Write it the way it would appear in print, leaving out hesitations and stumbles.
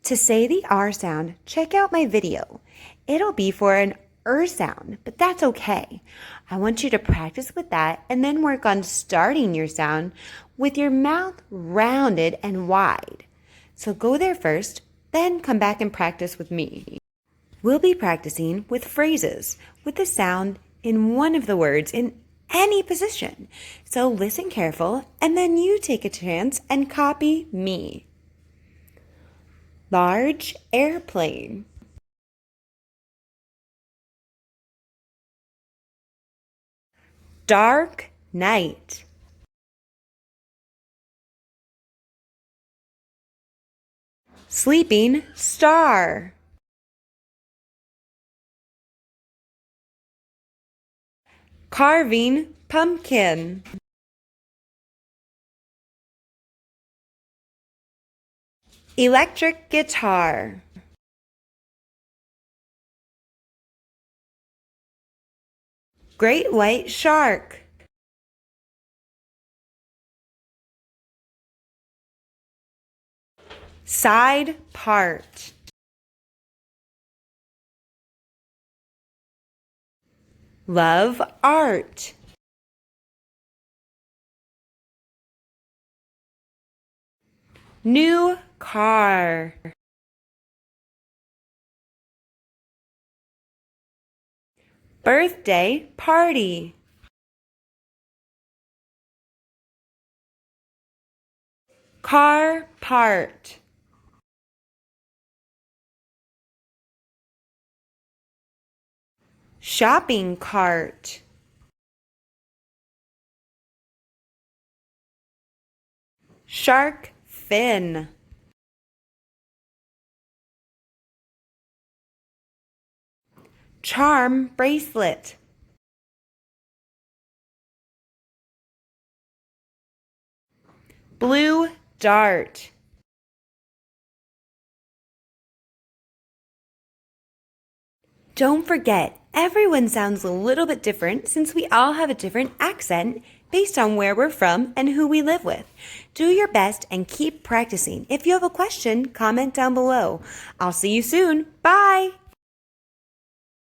To say the R sound, check out my video. It'll be for an sound, but that's okay. I want you to practice with that and then work on starting your sound with your mouth rounded and wide. So go there first, then come back and practice with me. We'll be practicing with phrases with the sound in one of the words in any position. So listen careful and then you take a chance and copy me. Large airplane. Dark night. Sleeping star. Carving pumpkin. Electric guitar. Great white shark. Side part. Love art. New car. Birthday party. Car part. Shopping cart. Shark fin. Charm bracelet. Blue dart. Don't forget, everyone sounds a little bit different since we all have a different accent based on where we're from and who we live with. Do your best and keep practicing. If you have a question, comment down below. I'll see you soon. Bye!